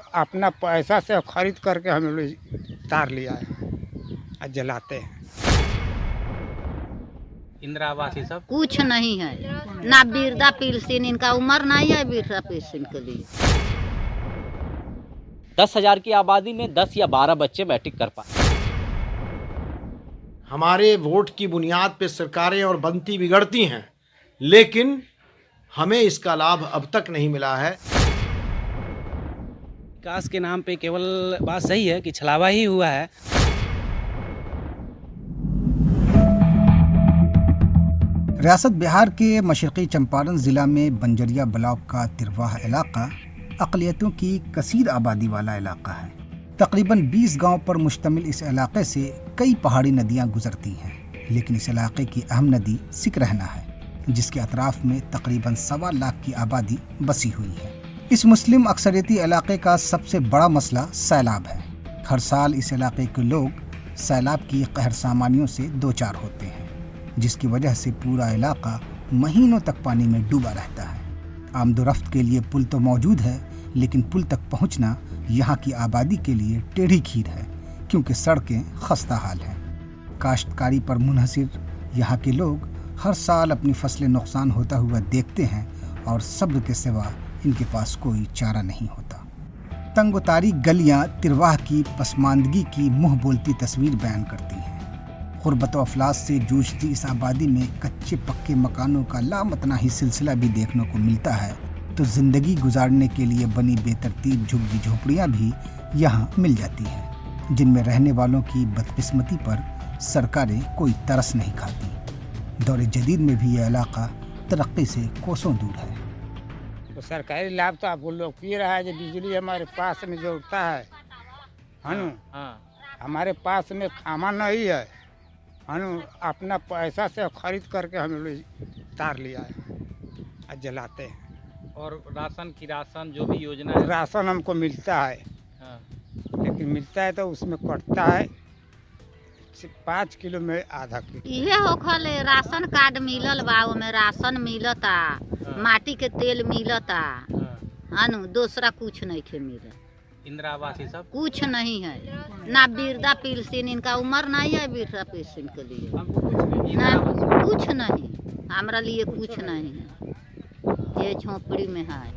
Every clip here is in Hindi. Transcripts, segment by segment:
अपना पैसा से खरीद करके हम लोग तार लिया है और जलाते हैं। इंदिरा आवास ये सब कुछ नहीं है, ना वृद्धा पेंशन, इनका उम्र नहीं है वृद्धा पेंशन के लिए। 10,000 की आबादी में 10 या 12 बच्चे मैट्रिक कर पाए। हमारे वोट की बुनियाद पे सरकारें और बनती बिगड़ती हैं, लेकिन हमें इसका लाभ अब तक नहीं मिला है। विकास के नाम पे केवल बात सही है कि छलावा ही हुआ है। रियासत बिहार के मशरक़ी चंपारण ज़िला में बंजरिया ब्लॉक का तिरवाह इलाका अक़लियतों की कसीर आबादी वाला इलाका है। तकरीबन 20 गांव पर मुश्तमिल इस इलाके से कई पहाड़ी नदियां गुजरती हैं, लेकिन इस इलाके की अहम नदी सिकरहना है, जिसके अतराफ में तकरीबन 1.25 लाख की आबादी बसी हुई है। इस मुस्लिम अक्सरियती इलाके का सबसे बड़ा मसला सैलाब है। हर साल इस इलाके के लोग सैलाब की कहर सामानियों से दो चार होते हैं, जिसकी वजह से पूरा इलाका महीनों तक पानी में डूबा रहता है। आमदोरफ्त के लिए पुल तो मौजूद है, लेकिन पुल तक पहुंचना यहाँ की आबादी के लिए टेढ़ी खीर है, क्योंकि सड़कें खस्ता हाल हैं। काश्तकारी पर मुनहसिर यहाँ के लोग हर साल अपनी फसलें नुकसान होता हुआ देखते हैं और सब्र के सिवा इनके पास कोई चारा नहीं होता। तंगोतारी गलियाँ तिरवाह की पसमानदगी की मुँह बोलती तस्वीर बयान करती हैं। गुर्बत व अफलास से जूझती इस आबादी में कच्चे पक्के मकानों का लामतना ही सिलसिला भी देखने को मिलता है, तो जिंदगी गुजारने के लिए बनी बेतरतीब झुग्गी झोपड़ियाँ भी यहाँ मिल जाती हैं, जिनमें रहने वालों की बदकिस्मती पर सरकारें कोई तरस नहीं खाती। दौरे जदीद में भी यह इलाका तरक्की से कोसों दूर है। तो सरकारी लाभ तो आप लोग पी रहा है, जो बिजली हमारे पास में जो उठता है हनु, हमारे पास में खामा नहीं है हनु, अपना पैसा से खरीद करके हम लोग तार लिया है और जलाते हैं। और राशन जो भी योजना है, राशन हमको मिलता है, लेकिन मिलता है तो उसमें कटता है 5 किलो में आधा किलो। इहे होखल राशन कार्ड मिलल बा, ओमे राशन मिलता, माटी के तेल मिलता, हानु दूसरा कुछ नहीं खे मिले। इंदिरा आवास ये सब कुछ नहीं है, ना वृद्धा पेंशन, इनका उम्र नहीं है वृद्धा पेंशन के लिए, ना कुछ नहीं, हमारा लिए कुछ नहीं है, ये झोपड़ी में है।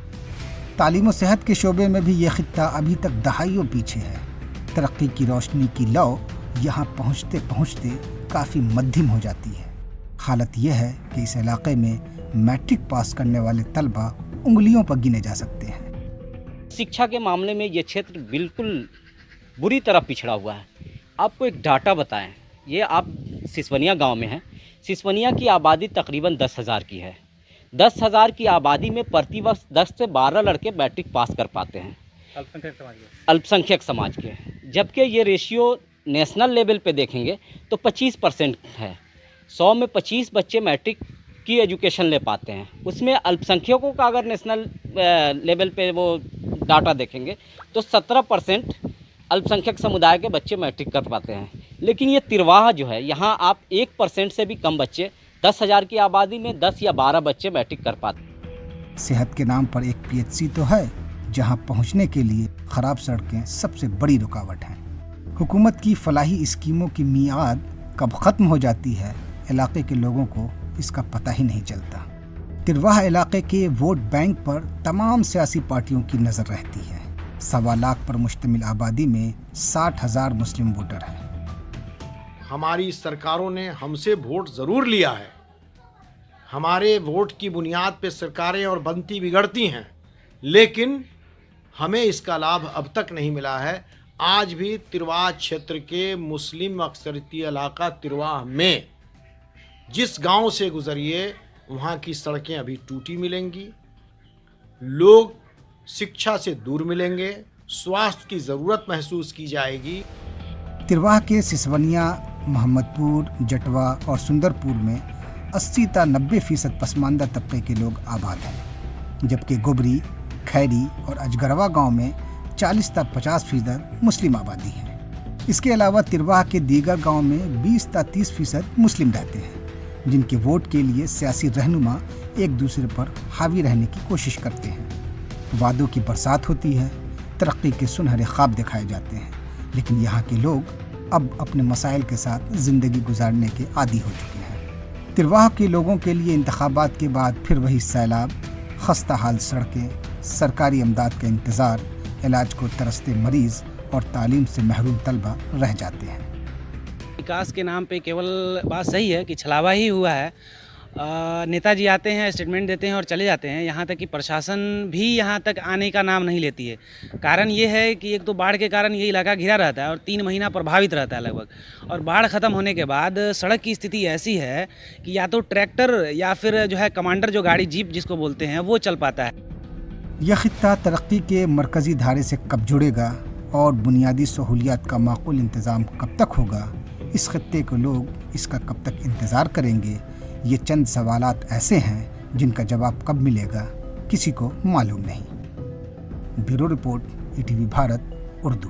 तालीम और सेहत के शोबे में भी ये खित्ता अभी तक दहाइयों पीछे है। तरक्की की रोशनी की लौ यहाँ पहुँचते पहुँचते काफ़ी मध्यम हो जाती है। हालत यह है कि इस इलाके में मैट्रिक पास करने वाले तलबा उंगलियों पर गिने जा सकते हैं। शिक्षा के मामले में ये क्षेत्र बिल्कुल बुरी तरह पिछड़ा हुआ है। आपको एक डाटा बताएं, ये आप सिसवनिया गांव में हैं। सिसवनिया की आबादी तकरीबन 10,000 की है। 10,000 की आबादी में प्रति वर्ष 10 से 12 लड़के मैट्रिक पास कर पाते हैं, अल्पसंख्यक समाज के। जबकि ये रेशियो नेशनल लेवल पे देखेंगे तो 25% है। 100 में 25 बच्चे मैट्रिक की एजुकेशन ले पाते हैं। उसमें अल्पसंख्यकों का अगर नेशनल लेवल पे वो डाटा देखेंगे तो 17% अल्पसंख्यक समुदाय के बच्चे मैट्रिक कर पाते हैं। लेकिन ये तिरवाह जो है, यहाँ आप 1% से भी कम बच्चे, 10,000 की आबादी में 10 या 12 बच्चे मैट्रिक कर पाते हैं। सेहत के नाम पर एक PHC तो है, जहाँ पहुँचने के लिए ख़राब सड़कें सबसे बड़ी रुकावट हैं। हुकूमत की फलाही स्कीमों की मियाद कब ख़त्म हो जाती है, इलाके के लोगों को इसका पता ही नहीं चलता। तिरवाह इलाके के वोट बैंक पर तमाम सियासी पार्टियों की नज़र रहती है। 1.25 लाख पर मुश्तमिल आबादी में 60,000 मुस्लिम वोटर हैं। हमारी सरकारों ने हमसे वोट ज़रूर लिया है। हमारे वोट की बुनियाद पे सरकारें और बनती बिगड़ती हैं, लेकिन हमें इसका लाभ अब तक नहीं मिला है। आज भी तिरवाह क्षेत्र के मुस्लिम अक्सरियती इलाका तिरवाह में जिस गांव से गुजरिए, वहाँ की सड़कें अभी टूटी मिलेंगी, लोग शिक्षा से दूर मिलेंगे, स्वास्थ्य की ज़रूरत महसूस की जाएगी। तिरवाह के सिसवनिया, मोहम्मदपुर, जटवा और सुंदरपुर में 80 से 90% पसमानदा तबके के लोग आबाद हैं, जबकि गोबरी, खैरी और अजगरवा गांव में 40 से 50% मुस्लिम आबादी है। इसके अलावा तिरवाह के दीगर गांव में 20 से 30% मुस्लिम रहते हैं, जिनके वोट के लिए सियासी रहनुमा एक दूसरे पर हावी रहने की कोशिश करते हैं। वादों की बरसात होती है, तरक्की के सुनहरे ख्वाब दिखाए जाते हैं, लेकिन यहाँ के लोग अब अपने मसाइल के साथ ज़िंदगी गुजारने के आदी हो चुके हैं। तिरवाह के लोगों के लिए इंतखाबात के बाद फिर वही सैलाब, खस्ता हाल सड़कें, सरकारी इमदाद का इंतज़ार, इलाज को तरसते मरीज़ और तालीम से महरूम तलबा रह जाते हैं। विकास के नाम पे केवल बात सही है कि छलावा ही हुआ है। नेताजी आते हैं, स्टेटमेंट देते हैं और चले जाते हैं। यहाँ तक कि प्रशासन भी यहाँ तक आने का नाम नहीं लेती है। कारण ये है कि एक तो बाढ़ के कारण ये इलाका घिरा रहता है और 3 महीना प्रभावित रहता है लगभग, और बाढ़ ख़त्म होने के बाद सड़क की स्थिति ऐसी है कि या तो ट्रैक्टर या फिर जो है कमांडर जो गाड़ी जीप जिसको बोलते हैं वो चल पाता है। यह खित्ता तरक्की के मरकज़ी धारे से कब जुड़ेगा और बुनियादी सहूलियात का माकूल इंतज़ाम कब तक होगा, इस खित्ते को लोग इसका कब तक इंतज़ार करेंगे, ये चंद सवालात ऐसे हैं जिनका जवाब कब मिलेगा किसी को मालूम नहीं। Bureau report, ETV Bharat, Urdu.